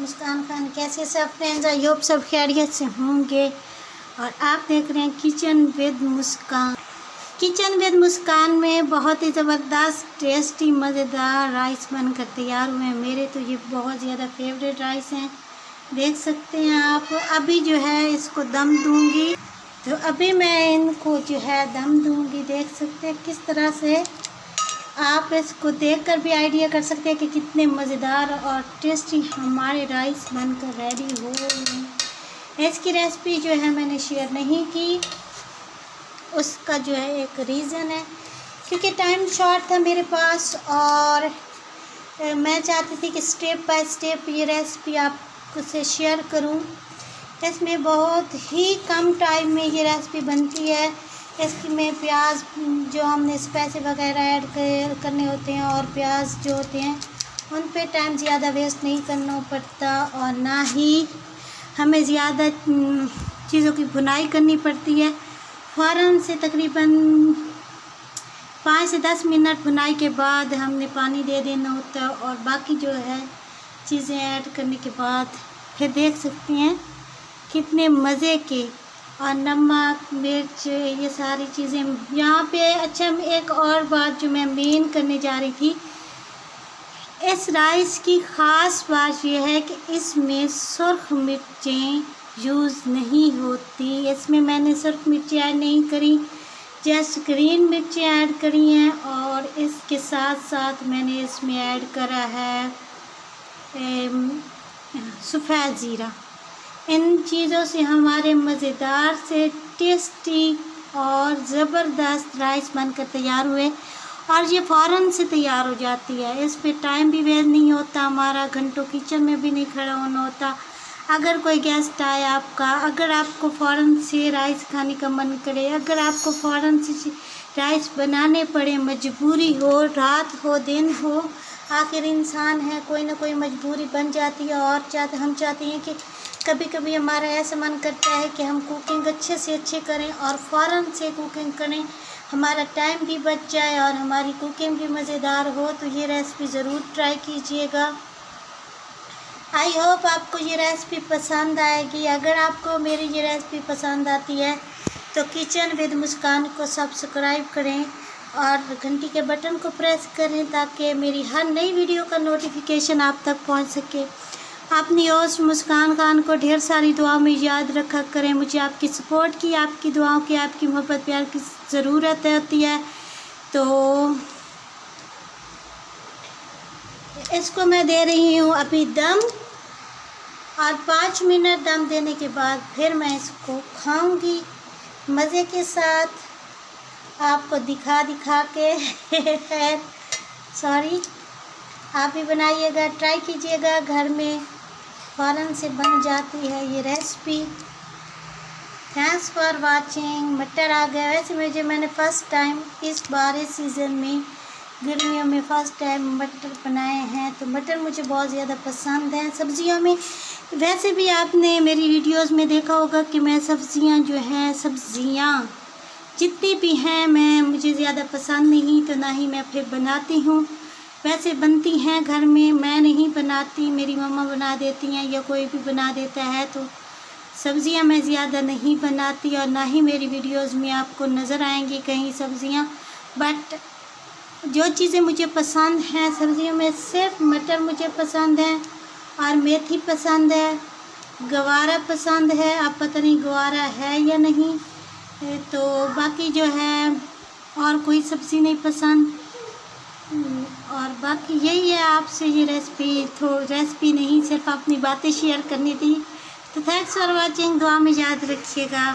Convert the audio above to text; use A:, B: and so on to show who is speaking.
A: मुस्कान खान। कैसे सब friends, I hope सब खैरियत से होंगे। और आप देख रहे हैं kitchen with Muskan. Kitchen with Muskan में बहुत ही ज़बरदस्त टेस्टी मज़ेदार राइस बनकर तैयार हुए हैं। मेरे तो ये बहुत ज़्यादा फेवरेट राइस हैं, देख सकते हैं आप। अभी जो है इसको दम दूंगी, तो अभी मैं इनको जो है दम दूंगी। देख सकते हैं किस तरह से, आप इसको देखकर भी आइडिया कर सकते हैं कि कितने मज़ेदार और टेस्टी हमारे राइस बनकर रेडी हो गए। इसकी रेसिपी जो है मैंने शेयर नहीं की, उसका जो है एक रीज़न है क्योंकि टाइम शॉर्ट था मेरे पास और मैं चाहती थी कि स्टेप बाय स्टेप ये रेसिपी आपसे शेयर करूं। इसमें बहुत ही कम टाइम में ये रेसिपी बनती है। इसमें प्याज जो हमने स्पाइसी वगैरह ऐड करने होते हैं और प्याज जो होते हैं उन पे टाइम ज़्यादा वेस्ट नहीं करना पड़ता और ना ही हमें ज़्यादा चीज़ों की भुनाई करनी पड़ती है। फ़ौरन से तकरीबन 5 से 10 मिनट भुनाई के बाद हमने पानी दे देना होता है और बाकी जो है चीज़ें ऐड करने के बाद फिर देख सकते हैं कितने मज़े के। और नमक मिर्च ये सारी चीज़ें यहाँ पे। अच्छा, एक और बात जो मैं मेन करने जा रही थी, इस राइस की ख़ास बात यह है कि इसमें सुर्ख मिर्चें यूज़ नहीं होती। इसमें मैंने सुर्ख मिर्चें ऐड नहीं करी, जस्ट ग्रीन मिर्चें ऐड करी हैं। और इसके साथ साथ मैंने इसमें ऐड करा है सफ़ेद ज़ीरा। इन चीज़ों से हमारे मज़ेदार से टेस्टी और ज़बरदस्त राइस बनकर तैयार हुए और ये फ़ौरन से तैयार हो जाती है। इस पे टाइम भी वेस्ट नहीं होता हमारा, घंटों किचन में भी नहीं खड़ा होना होता। अगर कोई गेस्ट आए आपका, अगर आपको फ़ौरन से राइस खाने का मन करे, अगर आपको फ़ौरन से राइस बनाने पड़े, मजबूरी हो, रात हो दिन हो, आखिर इंसान है, कोई ना कोई मजबूरी बन जाती है। और हम चाहते हैं कि कभी कभी हमारा ऐसा मन करता है कि हम कुकिंग अच्छे से अच्छे करें और फ़ौरन से कुकिंग करें, हमारा टाइम भी बच जाए और हमारी कुकिंग भी मज़ेदार हो। तो ये रेसिपी ज़रूर ट्राई कीजिएगा। आई होप आपको ये रेसिपी पसंद आएगी। अगर आपको मेरी ये रेसिपी पसंद आती है तो किचन विद मुस्कान को सब्सक्राइब करें और घंटी के बटन को प्रेस करें ताकि मेरी हर नई वीडियो का नोटिफिकेशन आप तक पहुंच सके। अपनी होस्ट मुस्कान खान को ढेर सारी दुआओं में याद रखा करें। मुझे आपकी सपोर्ट की, आपकी दुआओं की, आपकी मोहब्बत प्यार की ज़रूरत होती है। तो इसको मैं दे रही हूँ अभी दम और 5 मिनट दम देने के बाद फिर मैं इसको खाऊंगी मज़े के साथ, आपको दिखा के सॉरी, आप भी बनाइएगा, ट्राई कीजिएगा घर में, फ़ौरन से बन जाती है ये रेसिपी। Thanks for watching. मटर आ गया। वैसे मैंने फ़र्स्ट टाइम इस बार इस सीज़न में गर्मियों में फ़र्स्ट टाइम मटर बनाए हैं, तो मटर मुझे बहुत ज़्यादा पसंद हैं सब्ज़ियों में। वैसे भी आपने मेरी वीडियोस में देखा होगा कि मैं सब्ज़ियां जो हैं, सब्ज़ियां जितनी भी हैं मुझे ज़्यादा पसंद नहीं, तो ना ही मैं फिर बनाती हूँ। वैसे बनती हैं घर में, मैं नहीं बनाती, मेरी मम्मा बना देती हैं या कोई भी बना देता है। तो सब्ज़ियां मैं ज़्यादा नहीं बनाती और ना ही मेरी वीडियोस में आपको नज़र आएंगी कहीं सब्ज़ियां। बट जो चीज़ें मुझे पसंद हैं सब्ज़ियों में, सिर्फ मटर मुझे पसंद है और मेथी पसंद है, गवारा पसंद है। अब पता नहीं गवारा है या नहीं, तो बाकी जो है और कोई सब्ज़ी नहीं पसंद। और बाकी यही है, आपसे ये रेसिपी नहीं, सिर्फ अपनी बातें शेयर करनी थी। तो थैंक्स फॉर वाचिंग। दुआ में याद रखिएगा।